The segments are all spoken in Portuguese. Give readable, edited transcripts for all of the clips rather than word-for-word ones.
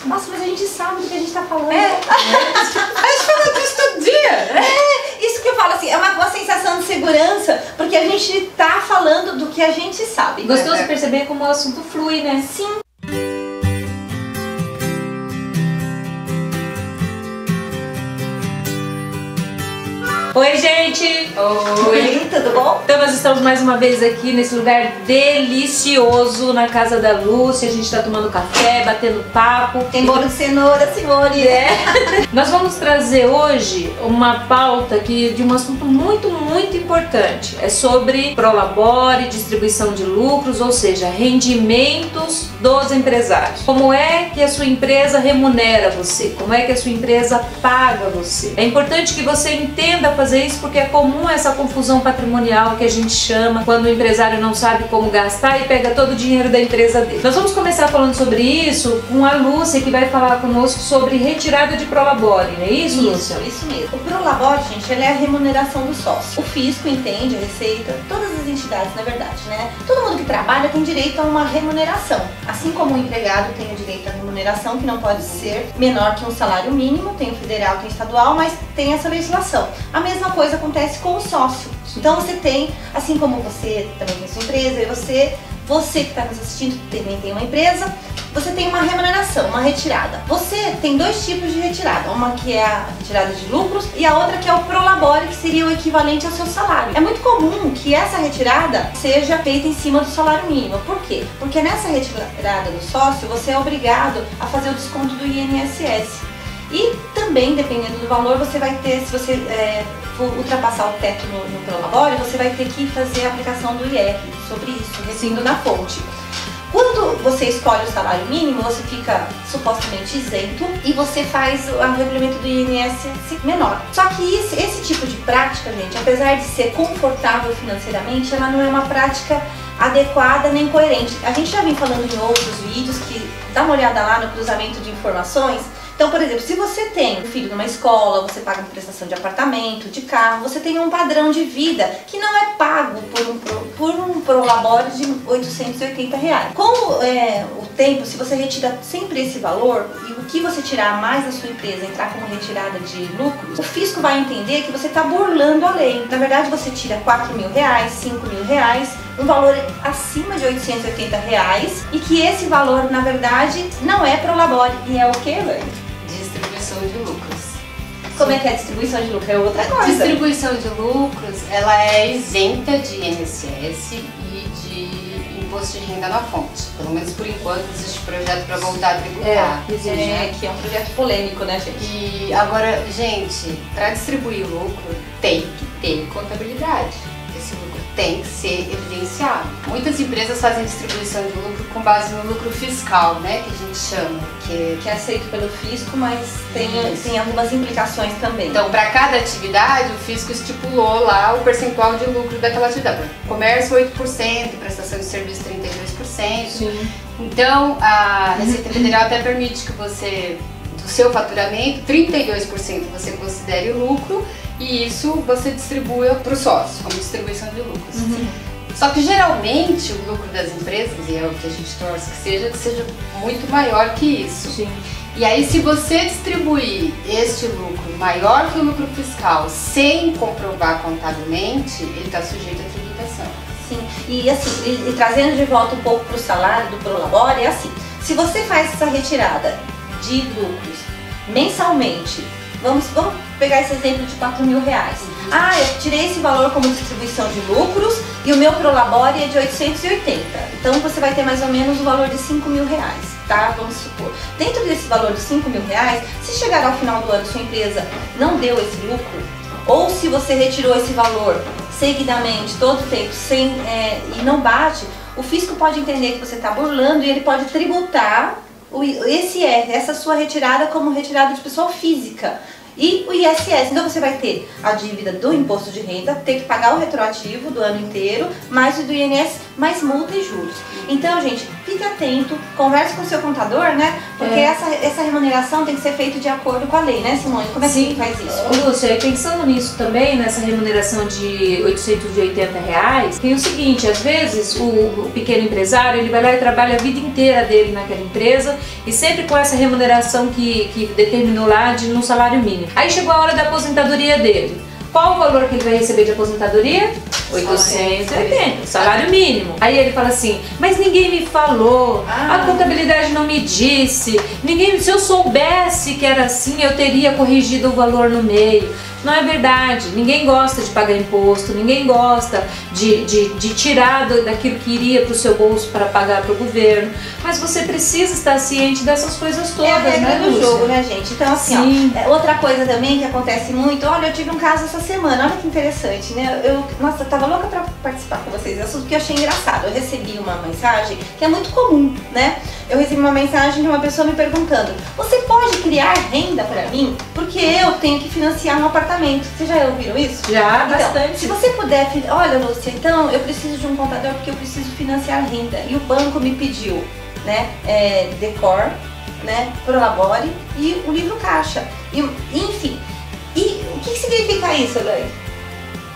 Nossa, mas a gente sabe do que a gente tá falando. A gente fala disso todo dia. Isso que eu falo assim, é uma sensação de segurança, porque a gente tá falando do que a gente sabe. Gostoso perceber como o assunto flui, né? Sim. Oi, gente! Oi, tudo bom? Então nós estamos mais uma vez aqui nesse lugar delicioso na casa da Lúcia. A gente tá tomando café, batendo papo. Tem bolo de cenoura, senhores. Nós vamos trazer hoje uma pauta aqui de um assunto muito importante. É sobre Prolabore, distribuição de lucros, ou seja, rendimentos dos empresários. Como é que a sua empresa remunera você? Como é que a sua empresa paga você? É importante que você entenda fazer isso, porque é comum essa confusão patrimonial que a gente chama quando o empresário não sabe como gastar e pega todo o dinheiro da empresa dele. Nós vamos começar falando sobre isso com a Lúcia, que vai falar conosco sobre retirada de Prolabore, não é isso, Lúcia? Isso mesmo. O Prolabore, gente, ele é a remuneração do sócio. O fisco entende, a Receita, todas as entidades, na verdade, né? Todo mundo que trabalha tem direito a uma remuneração. Assim como o empregado tem o direito à remuneração, que não pode ser menor que um salário mínimo, tem o federal, tem o estadual, mas tem essa legislação. A mesma coisa acontece com o sócio. Então você tem, assim como você também tem sua empresa, e você que está nos assistindo também tem uma empresa, você tem uma remuneração, uma retirada. Você tem dois tipos de retirada, uma que é a retirada de lucros e a outra que é o Prolabore, que seria o equivalente ao seu salário. É muito comum que essa retirada seja feita em cima do salário mínimo. Por quê? Porque nessa retirada do sócio, você é obrigado a fazer o desconto do INSS. E também, dependendo do valor, você vai ter, se você for ultrapassar o teto no Prolabore, você vai ter que fazer a aplicação do IR sobre isso, recindo na fonte. Quando você escolhe o salário mínimo, você fica supostamente isento e você faz o regulamento do INSS menor. Só que esse tipo de prática, gente, apesar de ser confortável financeiramente, ela não é uma prática adequada nem coerente. A gente já vem falando em outros vídeos que dá uma olhada lá no cruzamento de informações. Então, por exemplo, se você tem um filho numa escola, você paga uma prestação de apartamento, de carro, você tem um padrão de vida que não é pago por um Prolabore de R$880. Com o tempo, se você retira sempre esse valor e o que você tirar mais da sua empresa entrar como retirada de lucros, o fisco vai entender que você está burlando a lei. Na verdade, você tira R$4.000, R$5.000, um valor acima de R$880 e que esse valor, na verdade, não é Prolabore. E é o que, Elaine? Distribuição de lucros. Como é que é a distribuição de lucro? É outra coisa. Distribuição de lucros, ela é isenta de INSS e de imposto de renda na fonte. Pelo menos por enquanto existe projeto para voltar a tributar. Que é um projeto polêmico, né, gente? E agora, gente, para distribuir o lucro tem que ter contabilidade. Esse lucro tem que ser evidenciado. Muitas empresas fazem distribuição de lucro com base no lucro fiscal, né, que a gente chama. Que é aceito pelo fisco, mas tem algumas implicações também. Então, para cada atividade, o fisco estipulou lá o percentual de lucro daquela atividade. Comércio 8%, prestação de serviço 32%. Sim. Então, a Receita Federal até permite que você, do seu faturamento, 32% você considere o lucro e isso você distribua para o sócio, como distribuição de lucros. Só que geralmente o lucro das empresas, e é o que a gente torce que seja muito maior que isso. Sim. E aí, se você distribuir este lucro maior que o lucro fiscal sem comprovar contabilmente, ele está sujeito à tributação. Sim, e assim, e trazendo de volta um pouco para o salário do Prolabore, é assim, se você faz essa retirada de lucros mensalmente, vamos pegar esse exemplo de R$4.000. Eu tirei esse valor como distribuição de lucros e o meu Prolabore é de 880. Então você vai ter mais ou menos o valor de R$5.000, tá? Vamos supor. Dentro desse valor de R$5.000, se chegar ao final do ano sua empresa não deu esse lucro, ou se você retirou esse valor seguidamente, todo o tempo, e não bate, o fisco pode entender que você está burlando e ele pode tributar essa sua retirada como retirada de pessoa física. E o ISS, então você vai ter a dívida do imposto de renda, ter que pagar o retroativo do ano inteiro, mais o do INSS, mais multa e juros. Então, gente, fique atento, converse com o seu contador, né? Porque essa remuneração tem que ser feita de acordo com a lei, né, Simone? Como é que faz isso? Lúcia, pensando nisso também, nessa remuneração de R$880, tem o seguinte, às vezes o pequeno empresário, ele vai lá e trabalha a vida inteira dele naquela empresa e sempre com essa remuneração que determinou lá no salário mínimo. Aí chegou a hora da aposentadoria dele. Qual o valor que ele vai receber de aposentadoria? 880, salário mínimo. Aí ele fala assim, mas ninguém me falou, a contabilidade não me disse, se eu soubesse que era assim, eu teria corrigido o valor no meio. Não é verdade, ninguém gosta de pagar imposto, ninguém gosta de tirar daquilo que iria para o seu bolso para pagar para o governo, mas você precisa estar ciente dessas coisas todas, é a regra né, do jogo, né, gente? Então, assim, ó, outra coisa também que acontece muito, olha, eu tive um caso essa semana, olha que interessante, né? Nossa, eu tava louca para participar com vocês desse assunto, porque eu achei engraçado. Eu recebi uma mensagem que é muito comum, né? Eu recebi uma mensagem de uma pessoa me perguntando, você pode criar renda para mim? Porque eu tenho que financiar um apartamento. Vocês já ouviram isso? Já, então, bastante. Se você puder, olha, Lúcia, então eu preciso de um contador porque eu preciso financiar renda. E o banco me pediu, né, Decor, né, Prolabore e o livro caixa. Enfim, e o que significa isso, Elaine?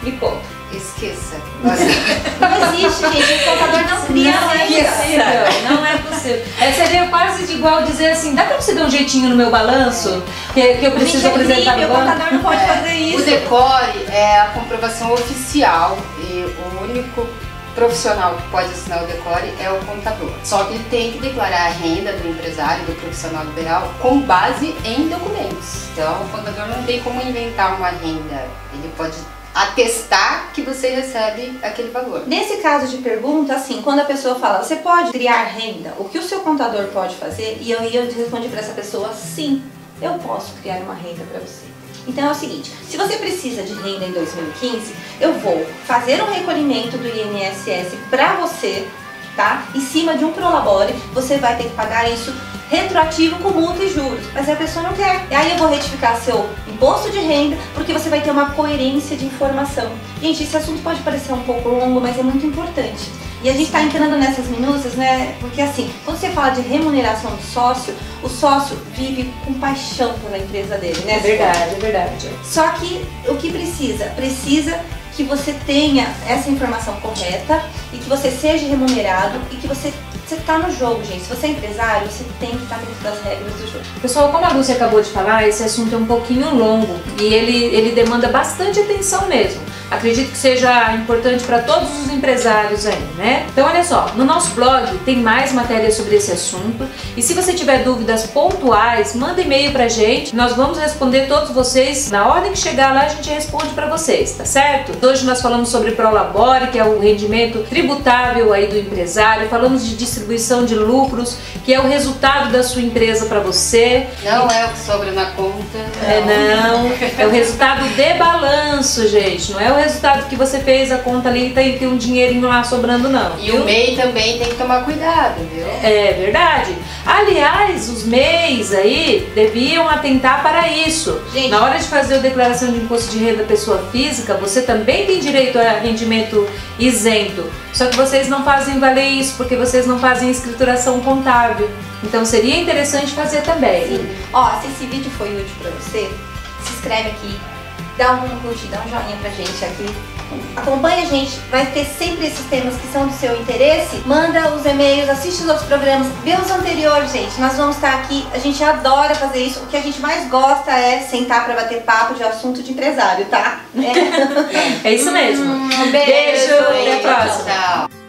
Me conta. Esqueça. Não existe, gente. O contador não cria renda. Não é possível. Seria quase igual dizer assim, dá pra você dar um jeitinho no meu balanço? Que eu preciso apresentar no banco? O contador não pode fazer isso. O Decore é a comprovação oficial e o único profissional que pode assinar o Decore é o contador. Só que ele tem que declarar a renda do empresário, do profissional liberal, com base em documentos. Então o contador não tem como inventar uma renda. Ele pode atestar que você recebe aquele valor. Nesse caso de pergunta, assim, quando a pessoa fala, você pode criar renda, o que o seu contador pode fazer? E eu respondi para essa pessoa, sim, eu posso criar uma renda para você. Então é o seguinte, se você precisa de renda em 2015, eu vou fazer um recolhimento do INSS para você, tá? Em cima de um Prolabore, você vai ter que pagar isso retroativo com multa e juros, mas a pessoa não quer. E aí eu vou retificar seu imposto de renda, porque você vai ter uma coerência de informação. Gente, esse assunto pode parecer um pouco longo, mas é muito importante. E a gente está entrando nessas minúcias, né? Porque assim, quando você fala de remuneração do sócio, o sócio vive com paixão pela empresa dele, né? É verdade, é verdade. Só que o que precisa? Precisa que você tenha essa informação correta e que você seja remunerado e que você está no jogo, gente. Se você é empresário, você tem que estar dentro das regras do jogo. Pessoal, como a Lúcia acabou de falar, esse assunto é um pouquinho longo e ele demanda bastante atenção mesmo. Acredito que seja importante para todos os empresários aí, né? Então olha só, no nosso blog tem mais matérias sobre esse assunto e se você tiver dúvidas pontuais, manda e-mail pra gente, nós vamos responder todos vocês, na ordem que chegar lá a gente responde para vocês, tá certo? Hoje nós falamos sobre Prolabore, que é o rendimento tributável aí do empresário, falamos de distribuição de lucros, que é o resultado da sua empresa para você. Não é o que sobra na conta. É o resultado de balanço, gente, não é o resultado que você fez a conta ali e tem um dinheirinho lá sobrando, não. E o MEI também tem que tomar cuidado, viu? É verdade. Aliás, os MEIs aí deviam atentar para isso. Gente, na hora de fazer a declaração de imposto de renda pessoa física, você também tem direito a rendimento isento. Só que vocês não fazem valer isso porque vocês não fazem escrituração contábil. Então seria interessante fazer também. Sim. Ó, se esse vídeo foi útil para você, se inscreve aqui, dá um curtir, dá um joinha pra gente aqui. Acompanha a gente, vai ter sempre esses temas que são do seu interesse. Manda os e-mails, assiste os outros programas, vê os anteriores, gente. Nós vamos estar aqui, a gente adora fazer isso. O que a gente mais gosta é sentar pra bater papo de assunto de empresário, tá? É isso mesmo. Um beijo, Beijo, até a próxima. Tchau.